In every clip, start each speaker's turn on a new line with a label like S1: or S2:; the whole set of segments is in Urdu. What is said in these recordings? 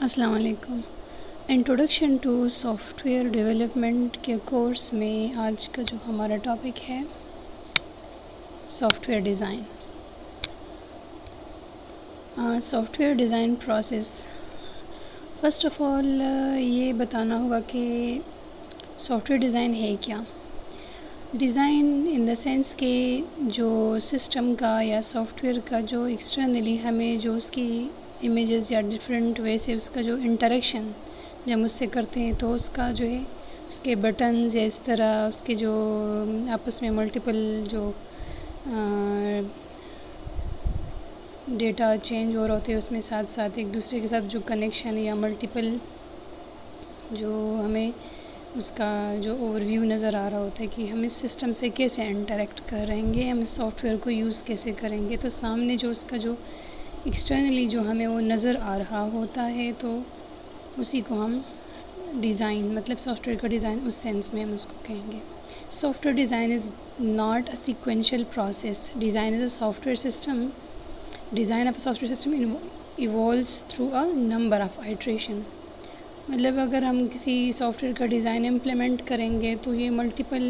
S1: السلام علیکم۔ Introduction to software development کے کورس میں آج کا جو ہمارا ٹاپک ہے software design. Software design process, first of all یہ بتانا ہوگا کہ سافٹ ویئر ڈیزائن ہے کیا۔ ڈیزائن ان دا سینس کہ جو سسٹم کا یا سافٹ ویئر کا جو ایکسٹرنلی ہمیں جو اس کی امیجز یا ڈفرینٹ وے سے اس کا جو انٹریکشن جب اس سے کرتے ہیں تو اس کا جو ہے اس کے بٹنز یا اس طرح اس کے جو آپس میں ملٹیپل جو ڈیٹا چینج ہو رہے ہوتے ہیں اس میں ساتھ ساتھ ایک دوسرے کے ساتھ جو کنیکشن یا ملٹیپل جو ہمیں اس کا جو اوور ویو نظر آ رہا ہوتا ہے کہ ہم اس سسٹم سے کیسے انٹریکٹ کریں گے، ہم اس سافٹ ویئر کو یوز کیسے کریں گے، تو سامنے جو اس کا جو ایکسٹرنلی جو ہمیں وہ نظر آ رہا ہوتا ہے تو اسی کو ہم ڈیزائن مطلب سافٹ ویئر کا ڈیزائن اس سینس میں ہم اس کو کہیں گے۔ Soft where design is not a sequential process, design is a soft where system, design of a soft where system evolves through a number of iteration. مطلب اگر ہم کسی سافٹ ویئر کا ڈیزائن امپلیمنٹ کریں گے تو یہ ملٹیپل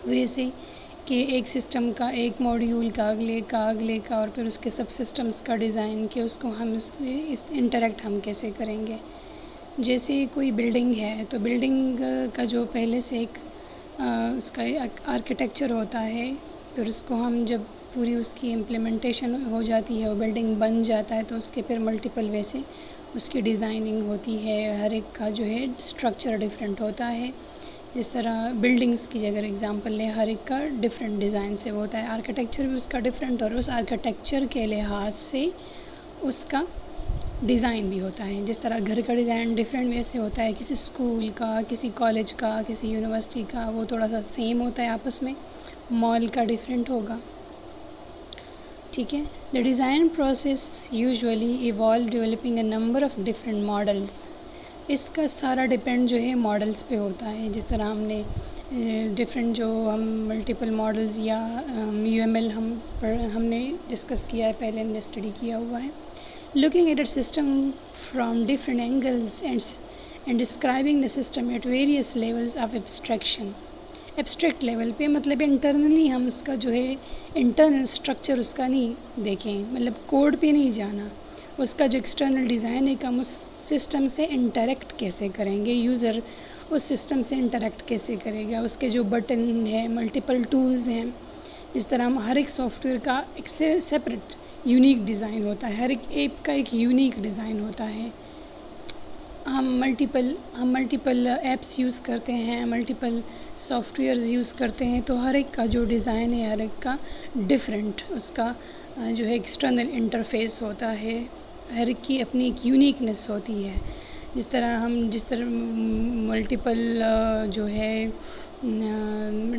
S1: وے سے کہ ایک سسٹم کا ایک ماڈیول کا اگلے کا اور پھر اس کے سب سسٹمز کا ڈیزائن کہ اس کو ہم اس انٹریکٹ ہم کیسے کریں گے۔ جیسے کوئی بلڈنگ ہے تو بلڈنگ کا جو پہلے سے ایک اس کا آرکیٹیکچر ہوتا ہے، پھر اس کو ہم جب پوری اس کی امپلیمنٹیشن ہو جاتی ہے وہ بلڈنگ بن جاتا ہے تو اس کے پھر ملٹیپل وے سے اس کی ڈیزائننگ ہوتی ہے، ہر ایک کا جو ہے اسٹرکچر ڈفرینٹ ہوتا ہے۔ جس طرح بلڈنگس کی اگر اگزامپل لیں، ہر ایک کا ڈفرینٹ ڈیزائن سے ہوتا ہے، آرکیٹیکچر بھی اس کا ڈفرینٹ اور اس آرکیٹیکچر کے لحاظ سے اس کا ڈیزائن بھی ہوتا ہے۔ جس طرح گھر کا ڈیزائن ڈفرینٹ وے سے ہوتا ہے، کسی اسکول کا، کسی کالج کا، کسی یونیورسٹی کا وہ تھوڑا سا سیم ہوتا ہے آپس میں، مال کا ڈفرینٹ ہوگا، ٹھیک ہے۔ The design process usually evolve developing a number of different models, اس کا سارا ڈپینڈ جو ہے ماڈلس پہ ہوتا ہے۔ جس طرح ہم نے ڈفرینٹ جو ہم ملٹیپل ماڈلز یا یو ایم ایل ہم نے ڈسکس کیا ہے، پہلے ہم نے اسٹڈی کیا ہوا ہے۔ Looking at a system from different angles and describing the system at various levels of abstraction, abstract level پہ مطلب انٹرنلی ہم اس کا جو ہے انٹرنل اسٹرکچر اس کا نہیں دیکھیں، مطلب کوڈ پہ نہیں جانا، اس کا جو ایکسٹرنل ڈیزائن ہے کہ ہم اس سسٹم سے انٹریکٹ کیسے کریں گے، یوزر اس سسٹم سے انٹریکٹ کیسے کرے گا، اس کے جو بٹن ہیں، ملٹیپل ٹولز ہیں، جس طرح ہم ہر ایک سافٹ ویئر کا ایک سیپریٹ یونیک ڈیزائن ہوتا ہے، ہر ایک ایپ کا ایک یونیک ڈیزائن ہوتا ہے۔ ہم ملٹیپل ایپس یوز کرتے ہیں، ملٹیپل سافٹ ویئرز یوز کرتے ہیں تو ہر ایک کا جو ڈیزائن ہے ہر ایک کا ڈفرینٹ اس کا جو ہے ایکسٹرنل انٹرفیس ہوتا ہے، ہر ایک کی اپنی ایک یونیکنیس ہوتی ہے۔ جس طرح ملٹیپل جو ہے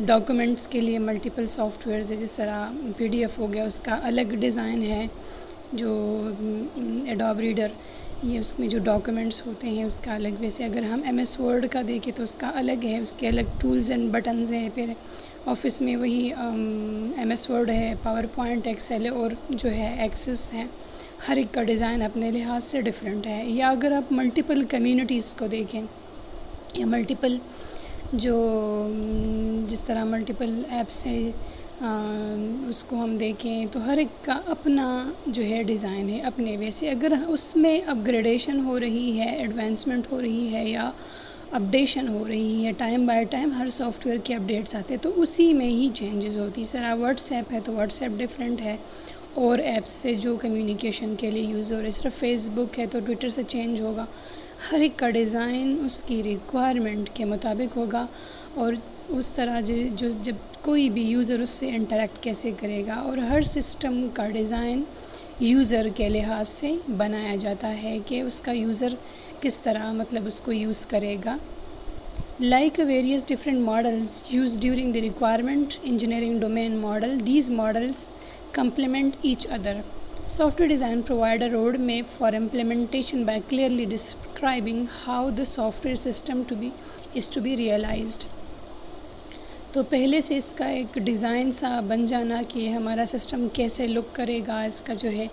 S1: ڈاکومنٹس کے لیے ملٹیپل سافٹ ویئرز ہے، جس طرح پی ڈی ایف ہو گیا اس کا الگ ڈیزائن ہے، جو ایڈوب ریڈر یہ اس میں جو ڈاکومنٹس ہوتے ہیں اس کا الگ ویسے، اگر ہم ایم ایس ورڈ کا دیکھیں تو اس کا الگ ہے، اس کے الگ ٹولز اینڈ بٹنز ہیں، پھر آفس میں وہی ایم ایس ورڈ ہے، پاور پوائنٹ، ایکسل اور جو ہے ایکسس ہے، ہر ایک کا ڈیزائن اپنے لحاظ سے ڈفرینٹ ہے۔ یا اگر آپ ملٹیپل کمیونٹیز کو دیکھیں یا ملٹیپل جو جس طرح ملٹیپل ایپس ہیں اس کو ہم دیکھیں تو ہر ایک کا اپنا جو ہے ڈیزائن ہے اپنے ویسے، اگر اس میں اپ گریڈیشن ہو رہی ہے، ایڈوانسمنٹ ہو رہی ہے یا اپڈیشن ہو رہی ہے، time by time Hare soft where کے اپڈیٹس آتے ہیں تو اسی میں ہی چینجز ہوتی ہے۔ اس طرح واٹس ایپ ہے تو واٹس ایپ ڈفرینٹ ہے اور ایپس سے جو کمیونیکیشن کے لیے یوز ہو رہا ہے، صرف فیس بک ہے تو ٹویٹر سے چینج ہوگا، ہر ایک کا ڈیزائن اس کی ریکوائرمنٹ کے مطابق ہوگا اور اس طرح جب کوئی بھی یوزر اس سے انٹریکٹ کیسے کرے گا، اور ہر سسٹم کا ڈیزائن یوزر کے لحاظ سے بنایا جاتا ہے کہ اس کا یوزر کس طرح مطلب اس کو یوز کرے گا۔ Like various different models used during the requirement engineering domain model, these models complement each other. Software design provide a roadmap for implementation by clearly describing how the software system is to be realized. تو پہلے سے اس کا ایک ڈیزائن سا بن جانا کہ ہمارا سسٹم کیسے لک کرے گا، اس کا جو ہے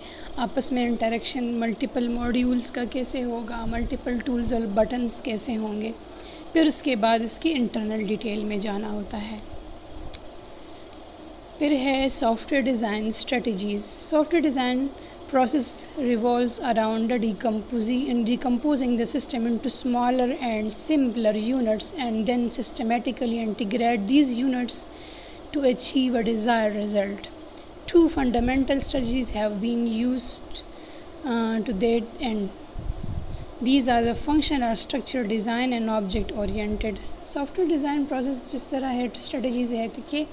S1: آپس میں انٹریکشن ملٹیپل موڈیولز کا کیسے ہوگا، ملٹیپل ٹولز اور بٹنز کیسے ہوں گے، پھر اس کے بعد اس کی انٹرنل ڈیٹیل میں جانا ہوتا ہے۔ پھر ہے software design strategies. Soft where design process revolves around the decomposing the system into smaller and simpler units and then systematically integrate these units to achieve a desired result. Two fundamental strategies have been used to that end. These are the function or structure design and object oriented. Soft where design process جس طرح ہے اسٹریٹجیز ہے کہ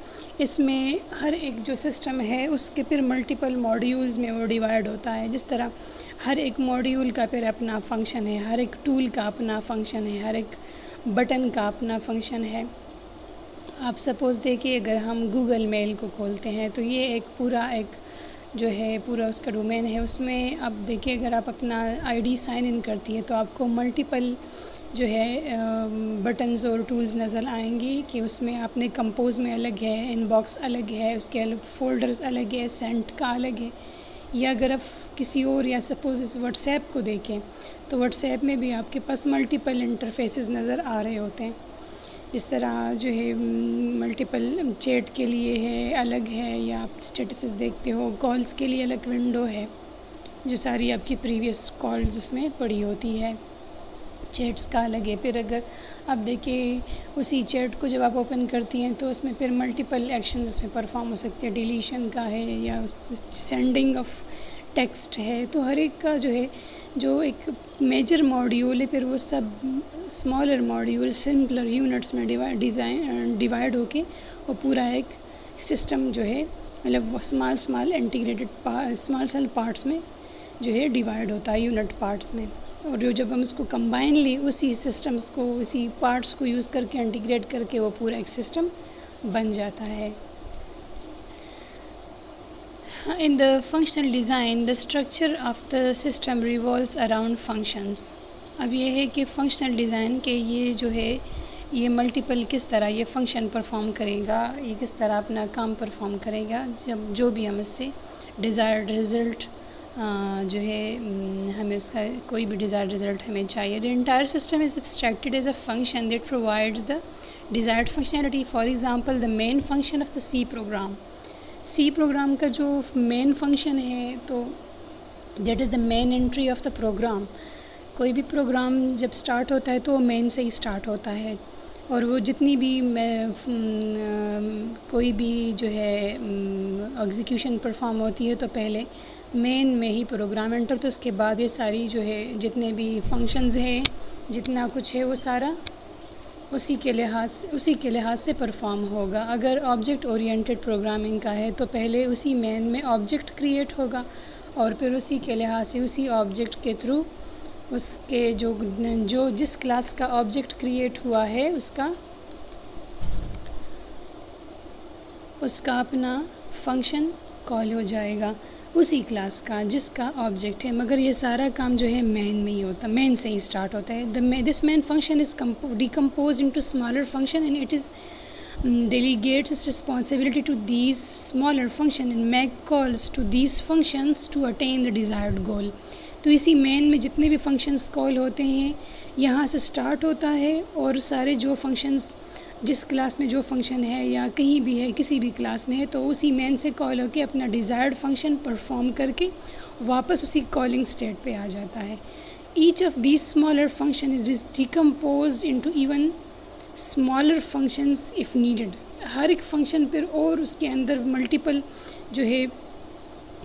S1: اس میں ہر ایک جو سسٹم ہے اس کے پھر ملٹیپل ماڈیولز میں وہ ڈیوائڈ ہوتا ہے، جس طرح ہر ایک ماڈیول کا پھر اپنا فنکشن ہے، ہر ایک ٹول کا اپنا فنکشن ہے، ہر ایک بٹن کا اپنا فنکشن ہے۔ آپ سپوز دیکھیے اگر ہم گوگل میل کو کھولتے ہیں تو یہ ایک پورا جو ہے پورا اس کا ڈومین ہے، اس میں آپ دیکھیے اگر آپ اپنا آئی ڈی سائن ان کرتی ہے تو آپ کو ملٹیپل جو ہے بٹنز اور ٹولز نظر آئیں گی کہ اس میں آپ نے کمپوز میں الگ ہے، ان باکس الگ ہے، اس کے الگ فولڈرز الگ ہے، سینٹ کا الگ ہے۔ یا اگر آپ کسی اور یا سپوز اس واٹس ایپ کو دیکھیں تو واٹس ایپ میں بھی آپ کے پاس ملٹیپل انٹرفیسز نظر آ رہے ہوتے ہیں، جس طرح جو ہے ملٹیپل چیٹ کے لیے ہے الگ ہے، یا آپ اسٹیٹسز دیکھتے ہو کالز کے لیے الگ ونڈو ہے جو ساری آپ کی پریویس کالز اس میں پڑی ہوتی ہے، چیٹس کا الگ ہے۔ پھر اگر آپ دیکھیں اسی چیٹ کو جب آپ اوپن کرتی ہیں تو اس میں پھر ملٹیپل ایکشنز اس میں پرفارم ہو سکتے ہیں، ڈیلیشن کا ہے یا سینڈنگ آف ٹیکسٹ ہے، تو ہر ایک کا جو ہے جو ایک میجر ماڈیول ہے پھر وہ سب اسمالر ماڈیول سمپلر یونٹس میں ڈیوائڈ ہو کے وہ پورا ایک سسٹم جو ہے مطلب اسمال انٹیگریٹڈ اسمال پارٹس میں جو ہے ڈیوائڈ ہوتا ہے یونٹ پارٹس میں، اور جب ہم اس کو کمبائنلی اسی سسٹمز کو اسی پارٹس کو یوز کر کے انٹیگریٹ کر کے وہ پورا ایک سسٹم بن جاتا ہے۔ In the functional design, the structure of the system revolves around functions. اب یہ ہے کہ فنکشنل ڈیزائن کے یہ جو ہے یہ ملٹیپل کس طرح یہ فنکشن پرفارم کرے گا، یہ کس طرح اپنا کام پرفارم کرے گا، جب جو بھی ہم اس سے ڈیزائرڈ رزلٹ جو ہے ہمیں اس کا کوئی بھی ڈیزائرڈ رزلٹ ہمیں چاہیے۔ The entire system is abstracted as a function that provides the desired functionality. For example, the main function of the C program. C program کا جو مین فنکشن ہے تو that is the main entry of the program. کوئی بھی پروگرام جب سٹارٹ ہوتا ہے تو وہ مین سے ہی سٹارٹ ہوتا ہے، اور وہ جتنی بھی کوئی بھی جو ہے ایگزیکیوشن پرفارم ہوتی ہے تو پہلے مین میں ہی پروگرام انٹر، تو اس کے بعد یہ ساری جو ہے جتنے بھی فنکشنز ہیں جتنا کچھ ہے وہ سارا اسی کے لحاظ سے پرفارم ہوگا۔ اگر آبجیکٹ اورینٹڈ پروگرامنگ کا ہے تو پہلے اسی مین میں آبجیکٹ کریٹ ہوگا اور پھر اسی کے لحاظ سے اسی آبجیکٹ کے تھرو اس کے جو جس کلاس کا آبجیکٹ کریٹ ہوا ہے اس کا اپنا فنکشن کال ہو جائے گا اسی کلاس کا جس کا آبجیکٹ ہے، مگر یہ سارا کام جو ہے مین میں ہی ہوتا، مین سے ہی سٹارٹ ہوتا ہے۔ This main function is decomposed into smaller function and it is delegates its responsibility to these smaller function and make calls to these functions to attain the desired goal. تو اسی مین میں جتنے بھی فنکشنز کال ہوتے ہیں یہاں سے سٹارٹ ہوتا ہے، اور سارے جو فنکشنز جس کلاس میں جو فنکشن ہے یا کہیں بھی ہے کسی بھی کلاس میں ہے تو اسی مین سے کال ہو کے اپنا ڈیزائرڈ فنکشن پرفارم کر کے واپس اسی کالنگ اسٹیٹ پہ آ جاتا ہے۔ Each of these smaller function is decomposed into even smaller functions if needed. ہر ایک فنکشن پر اور اس کے اندر ملٹیپل جو ہے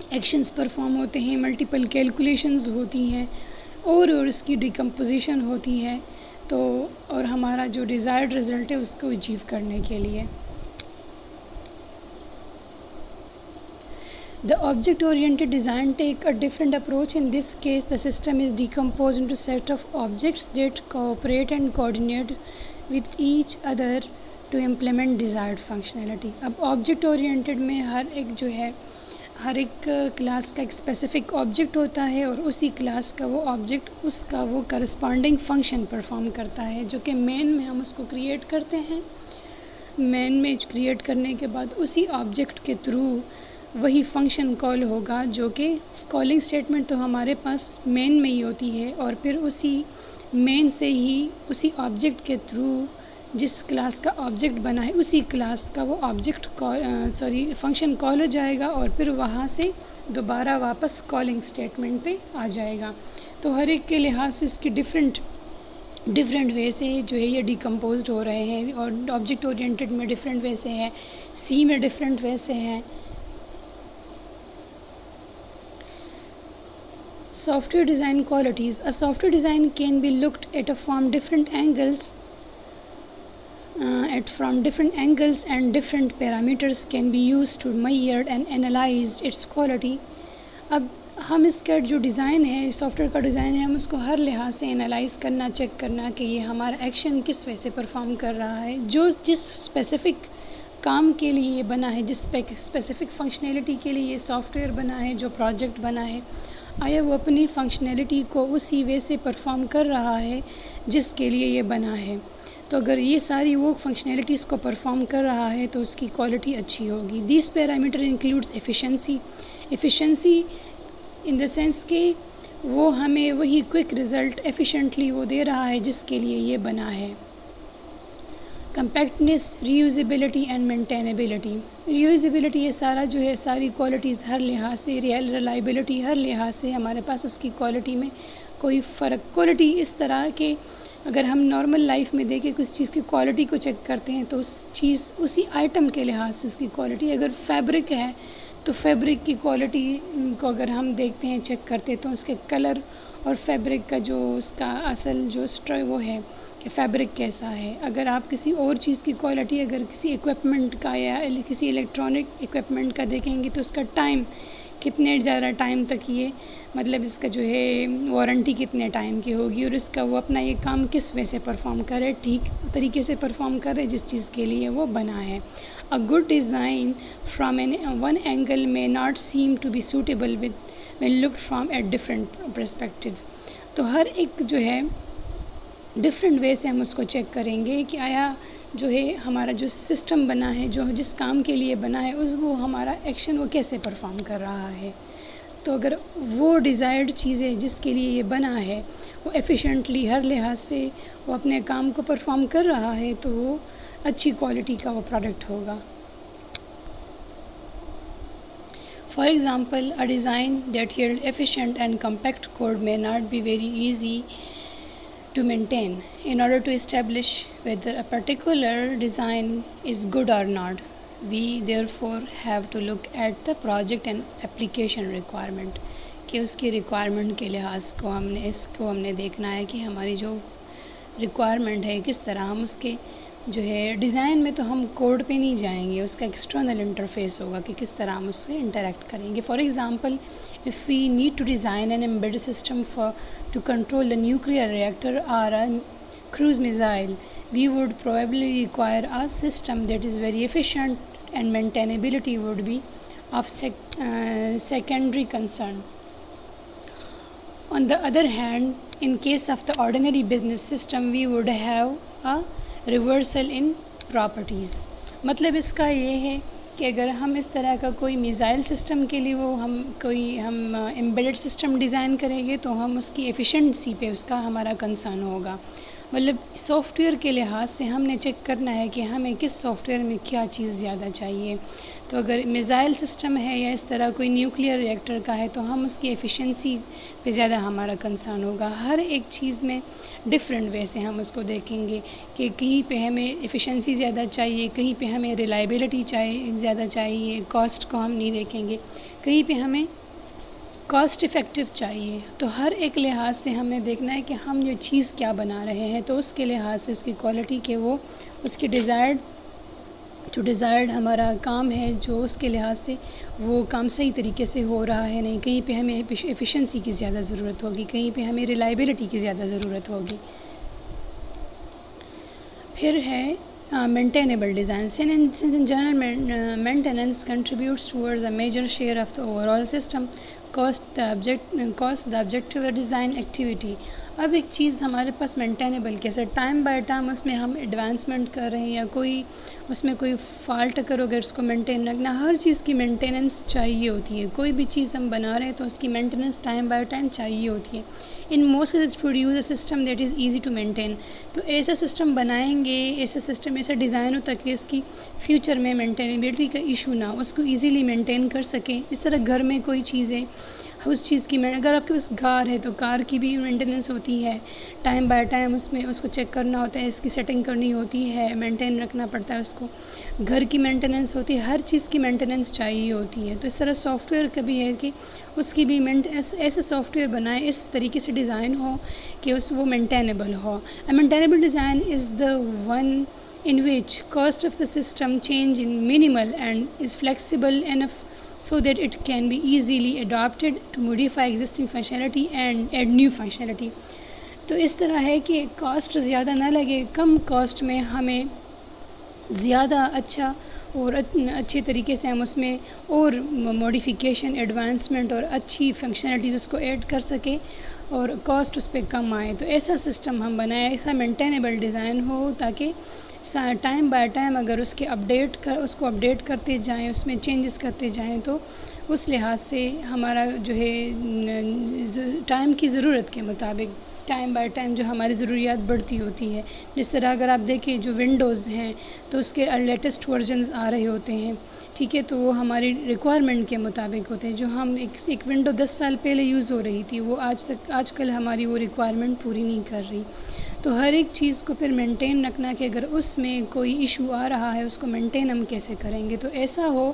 S1: ایکشنز پرفارم ہوتے ہیں، ملٹیپل کیلکولیشنز ہوتی ہیں اور اس کی ڈیکمپوزیشن ہوتی ہے، تو اور ہمارا جو ڈیزائرڈ رزلٹ ہے اس کو اچیو کرنے کے لیے۔ The object-oriented design take a different approach. In this case, the system is decomposed into a set of objects that cooperate and coordinate with each other to implement desired functionality. اب object-oriented میں ہر ایک کلاس کا ایک اسپیسیفک آبجیکٹ ہوتا ہے اور اسی کلاس کا وہ آبجیکٹ اس کا وہ کرسپونڈنگ فنکشن پرفارم کرتا ہے جو کہ مین میں ہم اس کو کریٹ کرتے ہیں، مین میں کریٹ کرنے کے بعد اسی آبجیکٹ کے تھرو وہی فنکشن کال ہوگا، جو کہ کالنگ اسٹیٹمنٹ تو ہمارے پاس مین میں ہی ہوتی ہے، اور پھر اسی مین سے ہی اسی آبجیکٹ کے تھرو جس کلاس کا آبجیکٹ بنا ہے اسی کلاس کا وہ آبجیکٹ فنکشن کال ہو جائے گا، اور پھر وہاں سے دوبارہ واپس کالنگ اسٹیٹمنٹ پہ آ جائے گا۔ تو ہر ایک کے لحاظ سے اس کی ڈفرینٹ وے سے جو ہے یہ ڈیکمپوزڈ ہو رہے ہیں، اور آبجیکٹ اورینٹڈ میں ڈفرینٹ وے سے ہے، سی میں ڈفرینٹ وے سے ہے۔ Software design qualities. A software design can be looked at from different angles. From different angles and different parameters can be used to measure and analyze its quality. اب ہم اس کا جو ڈیزائن ہے، سافٹ ویئر کا ڈیزائن ہے، ہم اس کو ہر لحاظ سے انالائز کرنا، چیک کرنا کہ یہ ہمارا ایکشن کس وجہ سے پرفارم کر رہا ہے، جس اسپیسیفک کام کے لیے یہ بنا ہے، جس اسپیسیفک فنکشنلٹی کے لیے یہ سافٹ ویئر بنا ہے، جو پروجیکٹ بنا ہے، آیا وہ اپنی فنکشنلٹی کو اسی وے سے پرفارم کر رہا ہے جس کے لیے یہ بنا ہے۔ تو اگر یہ ساری وہ فنکشنلٹیز کو پرفارم کر رہا ہے تو اس کی کوالٹی اچھی ہوگی۔ This parameter includes efficiency in the sense کہ وہ ہمیں وہی کوئک رزلٹ ایفیشینٹلی وہ دے رہا ہے جس کے لیے یہ بنا ہے۔ کمپیکٹنیس، ریوزیبلٹی اینڈ مینٹینیبلٹی۔ ریوزیبلٹی یہ سارا جو ہے، ساری کوالٹیز ہر لحاظ سے، ریلائبلٹی ہر لحاظ سے ہمارے پاس اس کی کوالٹی میں کوئی فرق، کوالٹی اس طرح کہ اگر ہم نارمل لائف میں دیکھیں کس چیز کی کوالٹی کو چیک کرتے ہیں تو اسی آئٹم کے لحاظ سے اس کی کوالٹی، اگر فیبرک ہے تو فیبرک کی کوالٹی کو اگر ہم دیکھتے ہیں، چیک کرتے تو اس کے کلر اور فیبرک کا جو اس کا اصل جو وہ ہے کہ فیبرک کیسا ہے۔ اگر آپ کسی اور چیز کی کوالٹی اگر کسی ایکوپمنٹ کا یا کسی الیکٹرانک ایکوپمنٹ کا دیکھیں گے تو اس کا ٹائم کتنے زیادہ ٹائم تک یہ مطلب اس کا جو ہے وارنٹی کتنے ٹائم کی ہوگی، اور اس کا وہ اپنا یہ کام کس وجہ سے پرفارم کرے، ٹھیک طریقے سے پرفارم کرے جس چیز کے لیے وہ بنا ہے۔ A good design from one angle may not seem to be suitable when looked from a different perspective. تو ہر ایک جو ہے ڈفرینٹ وے سے ہم اس کو چیک کریں گے کہ آیا جو ہے ہمارا جو سسٹم بنا ہے، جو جس کام کے لیے بنا ہے، وہ ہمارا ایکشن وہ کیسے پرفارم کر رہا ہے۔ تو اگر وہ ڈیزائرڈ چیزیں جس کے لیے یہ بنا ہے وہ ایفیشینٹلی ہر لحاظ سے وہ اپنے کام کو پرفارم کر رہا ہے تو وہ اچھی کوالٹی کا وہ پروڈکٹ ہوگا۔ For example, a design that yields efficient and compact code may not be very easy to maintain. In order to establish whether a particular design is good or not, we therefore have to look at the project and application requirement. کہ اس کی ریکوائرمنٹ کے لحاظ کو ہم نے دیکھنا ہے کہ ہماری جو ریکوائرمنٹ ہے کس طرح ہم اس کے جو ہے ڈیزائن میں تو ہم کوڈ پہ نہیں جائیں گے، اس کا ایکسٹرنل انٹرفیس ہوگا کہ کس طرح ہم اس سے انٹریکٹ کریں گے۔ For example, if we need to design an embedded system to control the nuclear reactor or a cruise missile, we would probably require a system that is very efficient and maintainability would be of secondary concern. On the other hand, in case of the ordinary business system, we would have a reversal in properties. مطلب اس کا یہ ہے کہ اگر ہم اس طرح کا کوئی میزائل سسٹم کے لیے ہم ایمبیڈڈ سسٹم ڈیزائن کریں گے تو ہم اس کی ایفیشنسی پہ اس کا ہمارا کنسرن ہوگا۔ مطلب سافٹ ویئر کے لحاظ سے ہم نے چیک کرنا ہے کہ ہمیں کس سافٹ ویئر میں کیا چیز زیادہ چاہیے۔ تو اگر میزائل سسٹم ہے یا اس طرح کوئی نیوکلیئر ریئیکٹر کا ہے تو ہم اس کی ایفیشنسی پہ زیادہ ہمارا کنسرن ہوگا۔ ہر ایک چیز میں ڈفرینٹ وے سے ہم اس کو دیکھیں گے کہ کہیں پہ ہمیں ایفیشنسی زیادہ چاہیے، کہیں پہ ہمیں ریلائبلٹی زیادہ چاہیے، کاسٹ کو ہم نہیں دیکھیں گے، کہیں پہ ہمیں کاسٹ افیکٹو چاہیے۔ تو ہر ایک لحاظ سے ہم نے دیکھنا ہے کہ ہم یہ چیز کیا بنا رہے ہیں، تو اس کے لحاظ سے اس کی کوالٹی کے وہ اس کی ڈیزائرڈ ہمارا کام ہے جو اس کے لحاظ سے وہ کام صحیح طریقے سے ہو رہا ہے نہیں، کہیں پہ ہمیں ایفیشنسی کی زیادہ ضرورت ہوگی، کہیں پہ ہمیں ریلائبلٹی کی زیادہ ضرورت ہوگی۔ پھر ہے maintainable design. Since in general maintenance contributes towards a major share of the overall system cost the objective design activity. اب ایک چیز ہمارے پاس مینٹینیبل کیسے ٹائم بائی ٹائم اس میں ہم ایڈوانسمنٹ کر رہے ہیں یا کوئی اس میں کوئی فالٹ کرو گے اس کو مینٹین رکھنا. ہر چیز کی مینٹیننس چاہیے ہوتی ہے. کوئی بھی چیز ہم بنا رہے ہیں تو اس کی مینٹیننس ٹائم بائی ٹائم چاہیے ہوتی ہے. In most cases produce a system that is easy to maintain. تو ایسا سسٹم بنائیں گے, ایسا سسٹم ایسا ڈیزائن ہو تاکہ اس کی فیوچر میں مینٹینیبلٹی کا ایشو نہ ہو, اس کو ایزیلی مینٹین کر سکیں. اس طرح گھر میں کوئی چیزیں اس چیز کی اگر آپ کے پاس کار ہے تو کار کی بھی مینٹیننس ہوتی ہے. ٹائم بائی ٹائم اس میں اس کو چیک کرنا ہوتا ہے, اس کی سیٹنگ کرنی ہوتی ہے, مینٹین رکھنا پڑتا ہے اس کو. گھر کی مینٹیننس ہوتی ہے, ہر چیز کی مینٹیننس چاہیے ہوتی ہے. تو اس طرح سافٹ ویئر کا بھی ہے کہ اس کی بھی ایسے سافٹ ویئر بنائیں, اس طریقے سے ڈیزائن ہو کہ وہ مینٹینیبل ہو. A maintainable design is the one in which cost of the system change in minimal and is flexible enough so that it can be easily adapted to modify existing functionality and add new functionality. تو اس طرح ہے کہ کاسٹ زیادہ نہ لگے, کم کاسٹ میں ہمیں زیادہ اچھا اور اچھے طریقے سے ہم اس میں اور موڈیفیکیشن, ایڈوانسمنٹ اور اچھی فنکشنلٹیز اس کو ایڈ کر سکیں اور کاسٹ اس پہ کم آئے. تو ایسا سسٹم ہم بنائیں, ایسا مینٹینیبل ڈیزائن ہو تاکہ ٹائم بائی ٹائم اگر اس کو اپڈیٹ کرتے جائیں, اس میں چینجز کرتے جائیں تو اس لحاظ سے ہمارا جو ہے ٹائم کی ضرورت کے مطابق ٹائم بائی ٹائم جو ہماری ضروریات بڑھتی ہوتی ہے. جس طرح اگر آپ دیکھیں جو ونڈوز ہیں تو اس کے لیٹسٹ ورژنز آ رہے ہوتے ہیں, ٹھیک ہے, تو وہ ہماری ریکوائرمنٹ کے مطابق ہوتے ہیں. جو ہم ایک ونڈو 10 سال پہلے یوز ہو رہی تھی وہ آج کل ہماری وہ ریکوائرمنٹ پوری نہیں کر رہی. تو ہر ایک چیز کو پھر مینٹین رکھنا کہ اگر اس میں کوئی ایشو آ رہا ہے اس کو مینٹین ہم کیسے کریں گے. تو ایسا ہو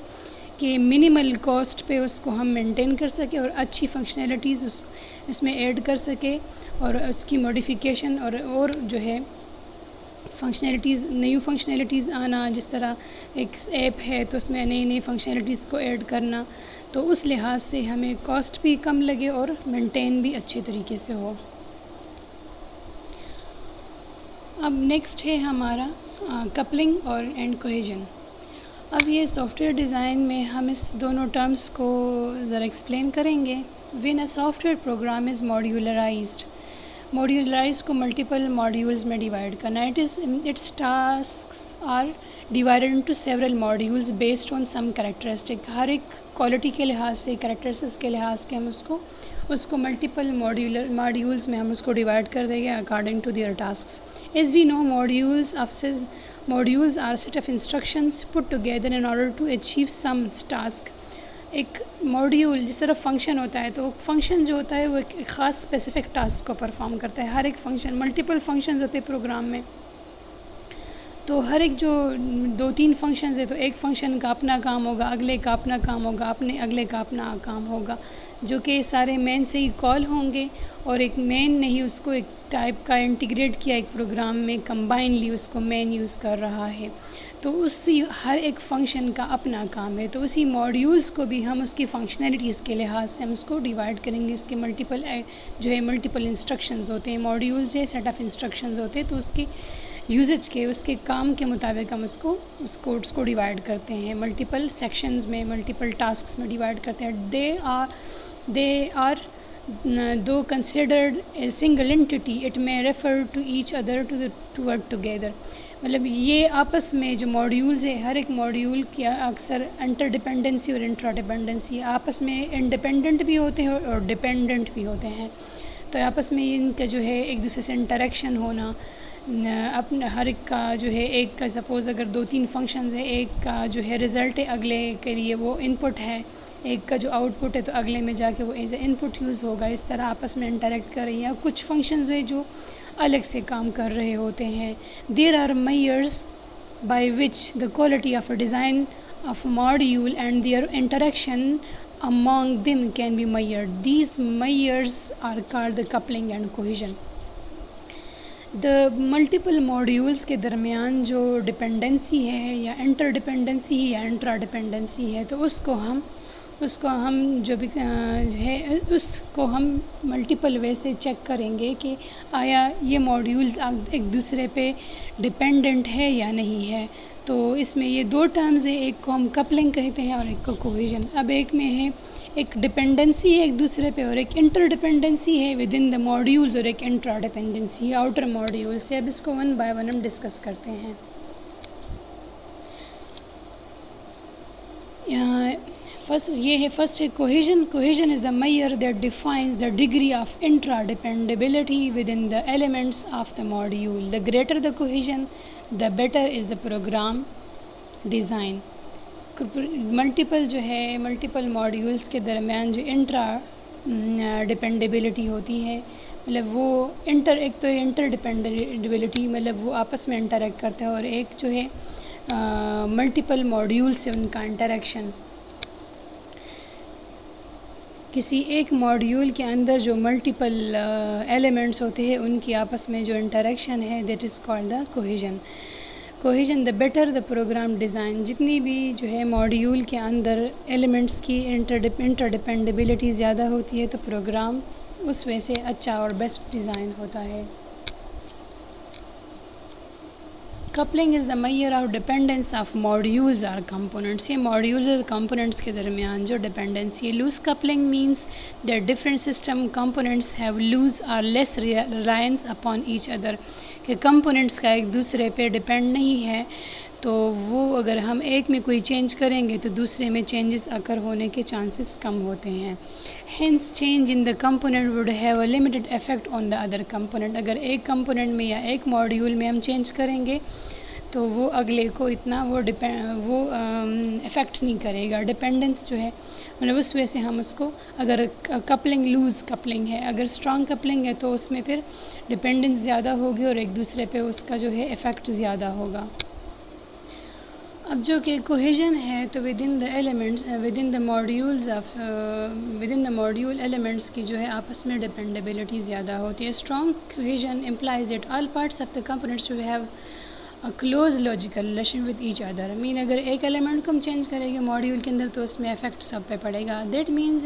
S1: کہ منیمل کاسٹ پہ اس کو ہم مینٹین کر سکیں اور اچھی فنکشنلٹیز اس میں ایڈ کر سکے اور اس کی موڈیفیکیشن اور جو ہے فنکشنلٹیز, نیو فنکشنلٹیز آنا. جس طرح ایک ایپ ہے تو اس میں نئی فنکشنلٹیز کو ایڈ کرنا, تو اس لحاظ سے ہمیں کاسٹ بھی کم لگے اور مینٹین بھی اچھے طریقے سے ہو. اب نیکسٹ ہے ہمارا کپلنگ اور اینڈ کوہیجن. اب یہ سافٹ ویئر ڈیزائن میں ہم اس دونوں ٹرمز کو ذرا ایکسپلین کریں گے. When a software program is modularized کو ملٹیپل ماڈیولز میں ڈیوائڈ کرنا. Its tasks are divided into several modules based on some characteristic. ہر ایک کوالٹی کے لحاظ سے, کریکٹرسٹکس کے لحاظ سے ہم اس کو ملٹیپل ماڈیولز میں ہم اس کو ڈیوائڈ کر دیں گے according to their tasks. As we know, modules are set of instructions put together in order to achieve some task. ایک ماڈیول جس طرح فنکشن ہوتا ہے تو فنکشن جو ہوتا ہے وہ ایک خاص اسپیسیفک ٹاسک کو پرفارم کرتا ہے. ہر ایک فنکشن, ملٹیپل فنکشنز ہوتے ہیں پروگرام میں, تو ہر ایک جو 2-3 فنکشنز ہے تو ایک فنکشن کا اپنا کام ہوگا, اگلے کا اپنا کام ہوگا, اگلے کا اپنا کام ہوگا, جو کہ سارے مین سے ہی کال ہوں گے اور ایک مین نے ہی اس کو ایک ٹائپ کا انٹیگریٹ کیا ایک پروگرام میں, کمبائنلی اس کو مین یوز کر رہا ہے. تو اسی ہر ایک فنکشن کا اپنا کام ہے. تو اسی ماڈیولز کو بھی ہم اس کی فنکشنلٹیز کے لحاظ سے ہم اس کو ڈیوائڈ کریں گے. اس کے ملٹیپل انسٹرکشنز ہوتے ہیں. ماڈیولز جو سیٹ آف انسٹرکشنز ہوتے ہیں تو اس کی یوزج کے, اس کے کام کے مطابق ہم اس کوڈس کو ڈیوائڈ کرتے ہیں, ملٹیپل سیکشنز میں, ملٹیپل ٹاسکس میں ڈیوائڈ کرتے ہیں. They are though considered a single entity, it may refer to each other to work together. مطلب یہ آپس میں جو ماڈیولز ہے, ہر ایک ماڈیول کی اکثر انٹر ڈپینڈنسی اور انٹرا ڈپینڈنسی, آپس میں انڈیپینڈنٹ بھی ہوتے ہیں اور ڈپینڈنٹ بھی ہوتے ہیں. تو آپس میں ان کا جو ہے ایک دوسرے سے انٹریکشن ہونا, اپنا ہر ایک کا جو ہے, ایک کا سپوز اگر 2-3 فنکشنز ہیں, ایک کا جو ہے رزلٹ ہے اگلے کے لیے وہ ان پٹ ہے, ایک کا جو آؤٹ پٹ ہے تو اگلے میں جا کے وہ as a in put use ہوگا. اس طرح آپس میں انٹریکٹ کر رہی ہیں. کچھ فنکشنز ہیں جو الگ سے کام کر رہے ہوتے ہیں. There are measures by which the quality of a design of module and their interaction among them can be measured. These measures are called the coupling and cohesion. The multiple modules کے درمیان جو ڈپینڈنسی ہے یا انٹر ڈپینڈنسی یا انٹرا ڈپینڈنسی ہے تو اس کو ہم جو بھی ہے اس کو ہم ملٹیپل وے سے چیک کریں گے کہ آیا یہ ماڈیولز ایک دوسرے پہ ڈپینڈنٹ ہے یا نہیں ہے. تو اس میں یہ 2 ٹرمز ہیں, ایک کو ہم کپلنگ کہتے ہیں اور ایک کو کوہیژن. اب ایک میں ہے ایک ڈپینڈنسی ہے ایک دوسرے پہ اور ایک انٹر ڈپینڈنسی ہے ود ان دا ماڈیولز اور ایک انٹرا ڈپینڈنسی آؤٹر ماڈیول سے. اب اس کو ون بائی ون ہم ڈسکس کرتے ہیں. فرسٹ ہے cohesion. Cohesion is the measure that defines the degree of intradependability within the elements of the module. The greater the cohesion the better is the program design. Multiple modules کے درمیان جو انٹرا ڈپینڈیبلٹی ہوتی ہے مطلب وہ ایک تو انٹر ڈپینڈیبلٹی مطلب وہ آپس میں انٹریکٹ کرتے ہیں اور ایک جو ہے ملٹیپل ماڈیول سے ان کا انٹریکشن. کسی ایک ماڈیول کے اندر جو ملٹیپل ایلیمنٹس ہوتے ہیں ان کی آپس میں جو انٹریکشن ہے that is called the cohesion. Cohesion the better the program design. جتنی بھی جو ہے ماڈیول کے اندر ایلیمنٹس کی انٹر ڈپینڈیبلٹی زیادہ ہوتی ہے تو پروگرام اس وجہ سے اچھا اور بیسٹ ڈیزائن ہوتا ہے. Coupling is the measure of dependence of modules اور کمپوننٹس. یہ ماڈیولز اور کمپوننٹس کے درمیان جو ڈپینڈنسی ہے. Loose coupling means that different system components have loose اور less reliance upon each other. کہ کمپوننٹس کا ایک دوسرے پہ ڈپینڈ نہیں ہے تو وہ اگر ہم ایک میں کوئی چینج کریں گے تو دوسرے میں چینجز اکر ہونے کے چانسز کم ہوتے ہیں. Hence change in the component would have a limited effect on the other component. اگر ایک کمپوننٹ میں یا ایک ماڈیول میں ہم چینج کریں گے تو وہ اگلے کو اتنا وہ افیکٹ نہیں کرے گا. ڈپینڈنس جو ہے مطلب اس وجہ سے ہم اس کو اگر کپلنگ لوز کپلنگ ہے اگر اسٹرانگ کپلنگ ہے تو اس میں پھر ڈپینڈنس زیادہ ہوگی اور ایک دوسرے پہ اس کا جو ہے افیکٹ زیادہ ہوگا. اب جو کہ کوہیژن ہے تو within the elements within the modules of within the module elements کی جو ہے آپس میں ڈپینڈیبلٹی زیادہ ہوتی ہے. Strong cohesion implies that all parts of the components to have a close logical relation with each other. Mean اگر ایک ایلیمنٹ کو ہم چینج کریں گے ماڈیول کے اندر تو اس میں افیکٹ سب پہ پڑے گا. That means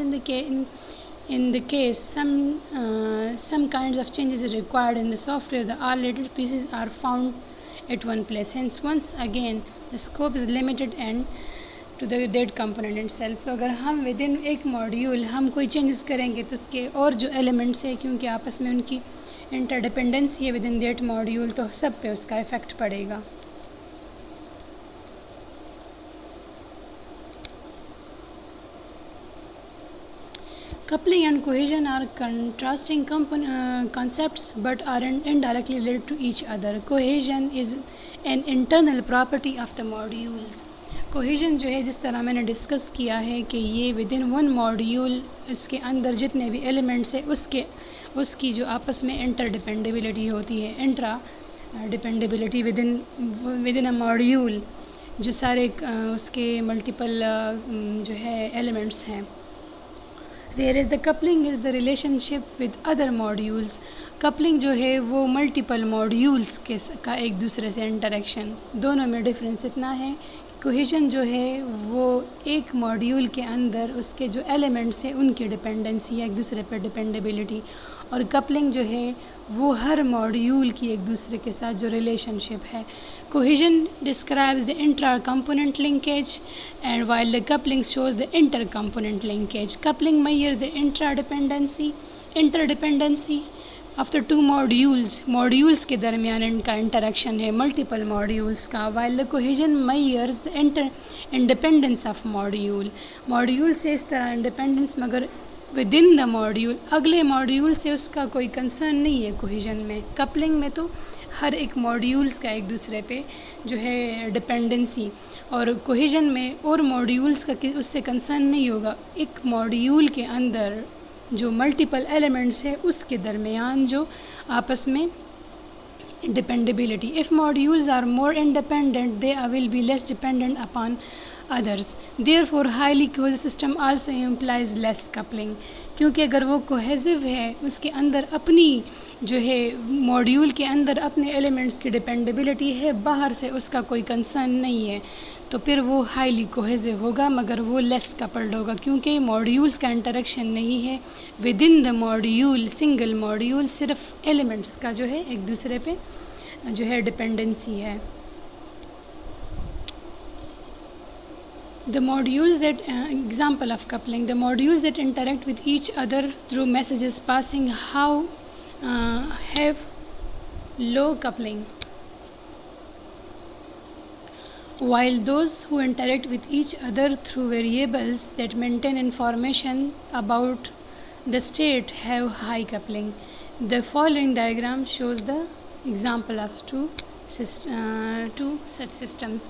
S1: in the case some kinds of changes are required in the software, the all related pieces are found at one place. Hence once again the scope is limited and to the that component itself. اگر ہم ودن ایک ماڈیول ہم کوئی چینجز کریں گے تو اس کے اور جو ایلیمنٹس ہیں کیونکہ آپس میں ان کی انٹر ڈپینڈنسی ہے ود ان دیٹ ماڈیول تو سب پہ اس کا افیکٹ پڑے گا. Coupling and cohesion are contrasting concepts but are indirectly related to each other. Cohesion is an internal property of the modules. Cohesion جو ہے جس طرح میں نے ڈسکس کیا ہے کہ یہ ود ان ون ماڈیول اس کے اندر جتنے بھی ایلیمنٹس ہیں اس کی جو آپس میں انٹر ڈپینڈیبلٹی ہوتی ہے intra dependability with in a module جو سارے اس کے ملٹیپل جو ہے ایلیمنٹس ہیں. whereas the coupling is the relationship with other modules. Coupling جو ہے وہ ملٹیپل ماڈیولس کا ایک دوسرے سے انٹریکشن. دونوں میں ڈفرینس اتنا ہے کوہیژن جو ہے وہ ایک ماڈیول کے اندر اس کے جو ایلیمنٹس ہیں ان کی ڈپینڈنسی ہے ایک دوسرے پہ ڈپینڈیبلٹی, اور کپلنگ جو ہے وہ ہر ماڈیول کی ایک دوسرے کے ساتھ جو ریلیشن شپ ہے. Cohesion describes the intra component linkage and while the coupling shows the inter component linkage. Coupling measures the interdependency of the two modules کے درمیان ان کا انٹریکشن ہے ملٹیپل ماڈیولس کا. While the cohesion measures the independence of module سے اس طرح انڈیپینڈنس مگر ود ان دا ماڈیول اگلے ماڈیول سے اس کا کوئی کنسرن نہیں ہے. کوہیژن میں کپلنگ میں تو ہر ایک ماڈیولس کا ایک دوسرے پہ جو ہے ڈپینڈنسی, اور کوہیژن میں اور ماڈیولس کا اس سے کنسرن نہیں ہوگا. ایک ماڈیول کے اندر جو ملٹیپل ایلیمنٹس ہے اس کے درمیان جو آپس میں dependability. if modules are more independent they will be less dependent upon others. therefore highly cohesive system also implies less coupling. کیونکہ اگر وہ کوہیزو ہے اس کے اندر اپنی جو ہے ماڈیول کے اندر اپنے ایلیمنٹس کی ڈپینڈیبلٹی ہے باہر سے اس کا کوئی کنسرن نہیں ہے تو پھر وہ ہائیلی کوہیزو ہوگا مگر وہ لیس کپلڈ ہوگا کیونکہ ماڈیولس کا انٹریکشن نہیں ہے with in the module. Single module صرف ایلیمنٹس کا جو ہے ایک دوسرے پہ جو ہے ڈپینڈنسی ہے. The modules that example of coupling, the modules that interact with each other through messages passing have low coupling, while those who interact with each other through variables that maintain information about the state have high coupling. The following diagram shows the example of two such systems.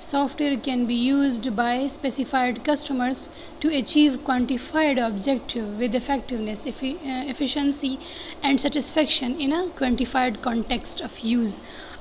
S1: software can be used by specified customers to achieve quantified objective with effectiveness, efficiency and satisfaction in a quantified context of use.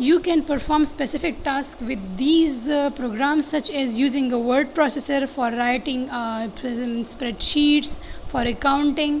S1: You can perform specific tasks with these programs, such as using a word processor for writing spreadsheets, for accounting.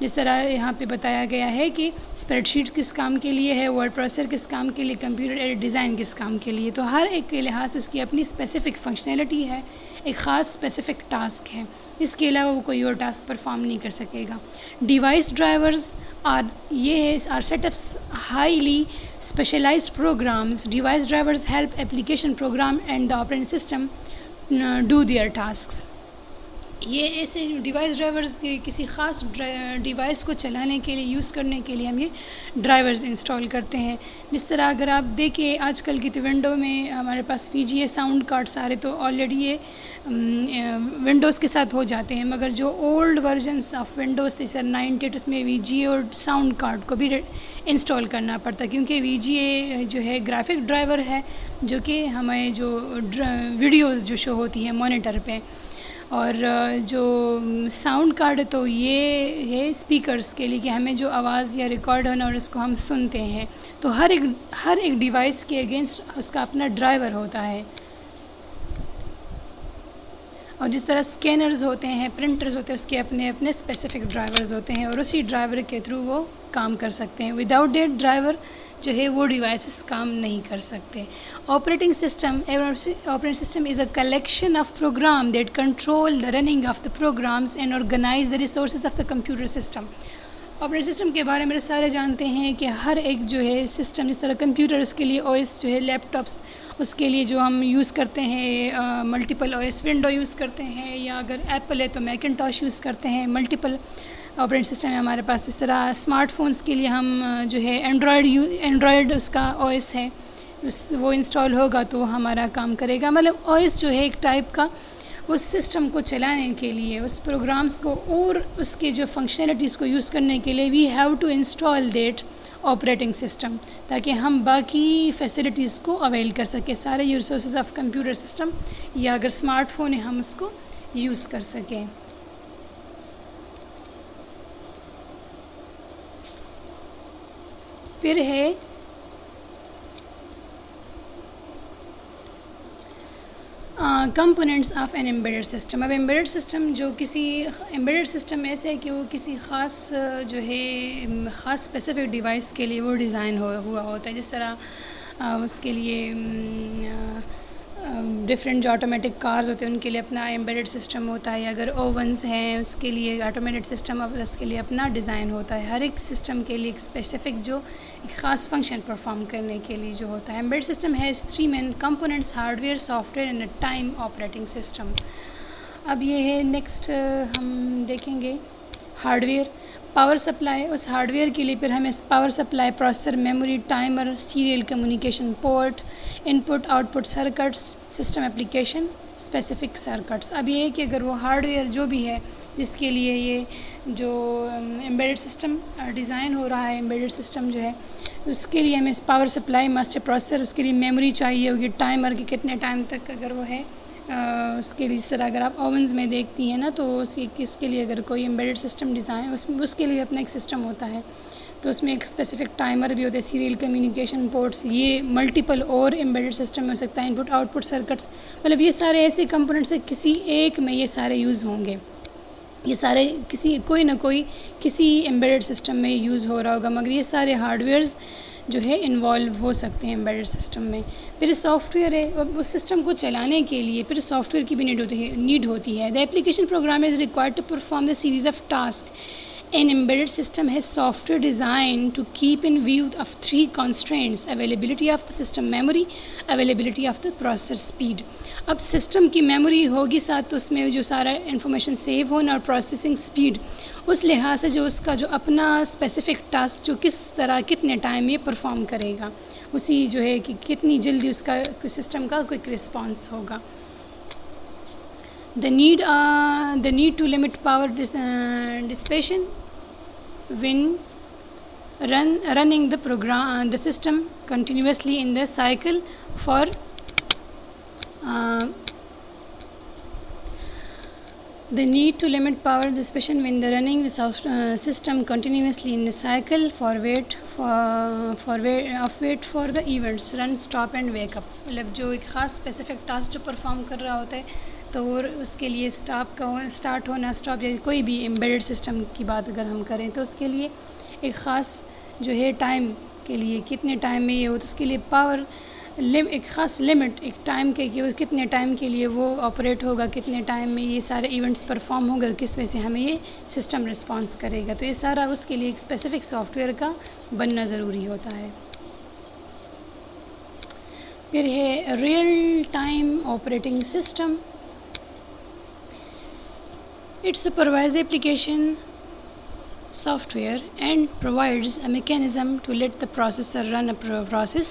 S1: جس طرح یہاں پہ بتایا گیا ہے کہ اسپریڈ شیٹ کس کام کے لیے ہے، ورڈ پروسیسر کس کام کے لیے، کمپیوٹر ایڈڈ ڈیزائن کس کام کے لیے. تو ہر ایک کے لحاظ سے اس کی اپنی اسپیسیفک فنکشنلٹی ہے، ایک خاص اسپیسیفک ٹاسک ہے. اس کے علاوہ وہ کوئی اور ٹاسک پرفارم نہیں کر سکے گا. Device drivers are set ups highly specialized programs. Device drivers help application program and the operating system do their tasks. یہ ایسے ڈیوائس ڈرائیورز کسی خاص ڈیوائس کو چلانے کے لیے، یوز کرنے کے لیے ہم یہ ڈرائیورز انسٹال کرتے ہیں. جس طرح اگر آپ دیکھیں آج کل کی تو ونڈو میں ہمارے پاس VGA ساؤنڈ کارڈ سارے تو آلریڈی یہ ونڈوز کے ساتھ ہو جاتے ہیں، مگر جو اولڈ ورژنس آف ونڈوز تھے سر 98 اس میں VGA اور ساؤنڈ کارڈ کو بھی انسٹال کرنا پڑتا، کیونکہ VGA جو ہے گرافک ڈرائیور ہے جو کہ ہمیں جو ویڈیوز جو شو ہوتی ہیں مانیٹر پہ، اور جو ساؤنڈ کارڈ تو یہ ہے اسپیکرز کے لیے کہ ہمیں جو آواز یا ریکارڈ ہونا اور اس کو ہم سنتے ہیں. تو ہر ایک ڈیوائس کے اگینسٹ اس کا اپنا ڈرائیور ہوتا ہے. اور جس طرح اسکینرز ہوتے ہیں، پرنٹرز ہوتے ہیں، اس کے اپنے اسپیسیفک ڈرائیورز ہوتے ہیں اور اسی ڈرائیور کے تھرو وہ کام کر سکتے ہیں. وداؤٹ دیٹ ڈرائیور جو ہے وہ ڈیوائسز کام نہیں کر سکتے. Operating system is a collection of program that control the running of the programs and organise the resources of the computer system. Operating system کے بارے میں سارے جانتے ہیں کہ ہر ایک جو ہے سسٹم، جس طرح کمپیوٹرز کے لیے OS جو ہے، لیپ ٹاپس اس کے لیے جو ہم یوز کرتے ہیں ملٹیپل OS، ونڈو یوز کرتے ہیں، یا اگر ایپل ہے تو میکنٹاش یوز کرتے ہیں. ملٹیپل آپریٹنگ سسٹم ہے ہمارے پاس. اس طرح اسمارٹ فونس کے لیے ہم جو ہے اینڈرائڈ اس کا OS ہے، وہ انسٹال ہوگا تو ہمارا کام کرے گا. مطلب OS جو ہے ایک ٹائپ کا اس سسٹم کو چلانے کے لیے، اس پروگرامز کو اور اس کے جو فنکشنلٹیز کو یوز کرنے کے لیے we have to install that operating system, تاکہ ہم باقی فیسلٹیز کو اویل کر سکیں. سارے یہ ریسورسز آف کمپیوٹر سسٹم یا اگر اسمارٹ فون ہے ہم اس کو یوز کر سکیں. پھر ہے components of an embedded system. اب ایمبیڈڈ سسٹم جو کسی ایمبیڈڈ سسٹم ایسے ہے کہ وہ کسی خاص جو ہے خاص اسپیسیفک ڈیوائس کے لیے وہ ڈیزائن ہوا ہوتا ہے. جس طرح اس کے لیے ڈفرینٹ جو آٹومیٹک کارز ہوتے ہیں ان کے لیے اپنا ایمبیڈڈ سسٹم ہوتا ہے، اگر اوونز ہیں اس کے لیے آٹومیٹڈ سسٹم اس کے لیے اپنا ڈیزائن ہوتا ہے. ہر ایک سسٹم کے لیے ایک اسپیسیفک جو ایک خاص فنکشن پرفارم کرنے کے لیے جو ہوتا ہے. Embedded system has 3 main components: hardware, software and a time operating system. اب یہ ہے نیکسٹ ہم دیکھیں گے ہارڈ ویئر. پاور سپلائی، اس ہارڈ ویئر کے لیے پھر ہمیں power supply, processor, memory, timer, serial communication port, input output circuits, system application specific circuits. اب یہ ہے کہ اگر وہ ہارڈ ویئر جو بھی ہے جس کے لیے یہ جو ایمبیڈڈ سسٹم ڈیزائن ہو رہا ہے، ایمبیڈڈ سسٹم جو ہے اس کے لیے ہمیں پاور سپلائی مسٹ، پروسیسر اس کے لیے میموری چاہیے ہوگی، ٹائمر کی کتنے ٹائم تک اگر وہ ہے اس کے لیے. جس طرح اگر آپ اوونز میں دیکھتی ہیں نا تو اس کے لیے اگر کوئی ایمبیڈڈ سسٹم ڈیزائن اس کے لیے اپنا ایک سسٹم ہوتا ہے تو اس میں ایک اسپیسیفک ٹائمر بھی ہوتا ہے، سیریل کمیونیکیشن پورٹس. یہ ملٹیپل اور ایمبیڈڈ سسٹم میں ہو سکتا ہے، ان پٹ آؤٹ پٹ سرکٹس. مطلب یہ سارے ایسے کمپوننٹس ہیں کسی ایک میں یہ سارے یوز ہوں گے. یہ سارے کوئی نہ کوئی کسی ایمبیڈڈ سسٹم میں یوز ہو رہا ہوگا، مگر یہ سارے ہارڈ ویئرز جو ہے انوالو ہو سکتے ہیں ایمبیڈڈ سسٹم میں. پھر سافٹ ویئر ہے، اس سسٹم کو چلانے کے لیے پھر سافٹ ویئر کی بھی نیڈ ہوتی ہے. The application program is required to perform the series of task. An embedded system has software designed to keep in view of 3 constraints: availability of the system memory, availability of the processor speed. اب سسٹم کی میموری ہوگی ساتھ تو اس میں جو سارا انفارمیشن سیو ہونا اور پروسیسنگ سپیڈ، اس لحاظ سے جو اس کا جو اپنا اسپیسیفک ٹاسک جو کس طرح کتنے ٹائم یہ پرفارم کرے گا، اسی جو ہے کہ کتنی جلدی اس کا سسٹم کا کوئک رسپانس ہوگا. The need to limit power dissipation when running the system continuously in the cycle for the need to limit power dissipation when running the system continuously in the cycle for wait for the events run, stop and wake up. مطلب جو ایک خاص اسپیسیفک ٹاسک جو پرفارم کر رہا ہوتا ہے تو اس کے لیے اسٹارٹ ہونا اسٹاپ، جیسے کوئی بھی ایمبیڈڈ سسٹم کی بات اگر ہم کریں تو اس کے لیے ایک خاص جو ہے ٹائم کے لیے کتنے ٹائم میں یہ ہو، تو اس کے لیے پاور ایک خاص لمٹ، ایک ٹائم کے کہ کتنے ٹائم کے لیے وہ آپریٹ ہوگا، کتنے ٹائم میں یہ سارے ایونٹس پرفارم ہوگا اور کس وجہ سے ہمیں یہ سسٹم رسپانس کرے گا. تو یہ سارا اس کے لیے ایک اسپیسیفک سافٹ ویئر کا بننا ضروری ہوتا ہے. پھر ہے real time operating system. It supervises the application software and provides a mechanism to let the processor run a process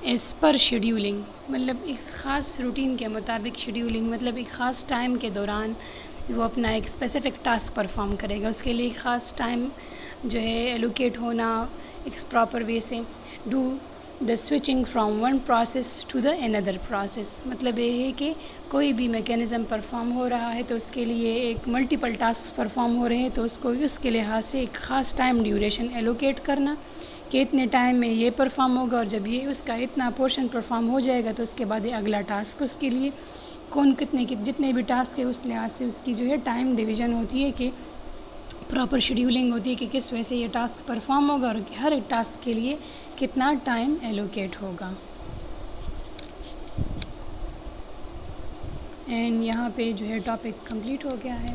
S1: as per scheduling. مطلب ایک خاص روٹین کے مطابق شیڈیولنگ، مطلب ایک خاص ٹائم کے دوران وہ اپنا ایک اسپیسیفک ٹاسک پرفارم کرے گا. اس کے لیے ایک خاص ٹائم جو ہے ایلوکیٹ ہونا ایک پراپر وے سے. Do the switching from one process to the اندر پروسیس. مطلب یہ ہے کہ کوئی بھی میکینزم پرفارم ہو رہا ہے تو اس کے لیے ایک ملٹیپل ٹاسک پرفارم ہو رہے ہیں، تو اس کو اس کے لحاظ سے ایک خاص ٹائم ڈیوریشن ایلوکیٹ کرنا کہ اتنے ٹائم میں یہ پرفارم ہوگا، اور جب یہ اس کا اتنا پورشن پرفارم ہو جائے گا تو اس کے بعد یہ اگلا ٹاسک. اس کے لیے جتنے بھی ٹاسک ہے اس لحاظ سے اس کی جو ہے ٹائم ڈویژن ہوتی ہے کہ پراپر شیڈیولنگ ہوتی ہے کہ کس وجہ سے یہ ٹاسک پرفارم ہوگا اور ہر ایک ٹاسک کے لیے کتنا ٹائم ایلوکیٹ ہوگا. اینڈ یہاں پہ جو ہے ٹاپک کمپلیٹ ہو گیا ہے.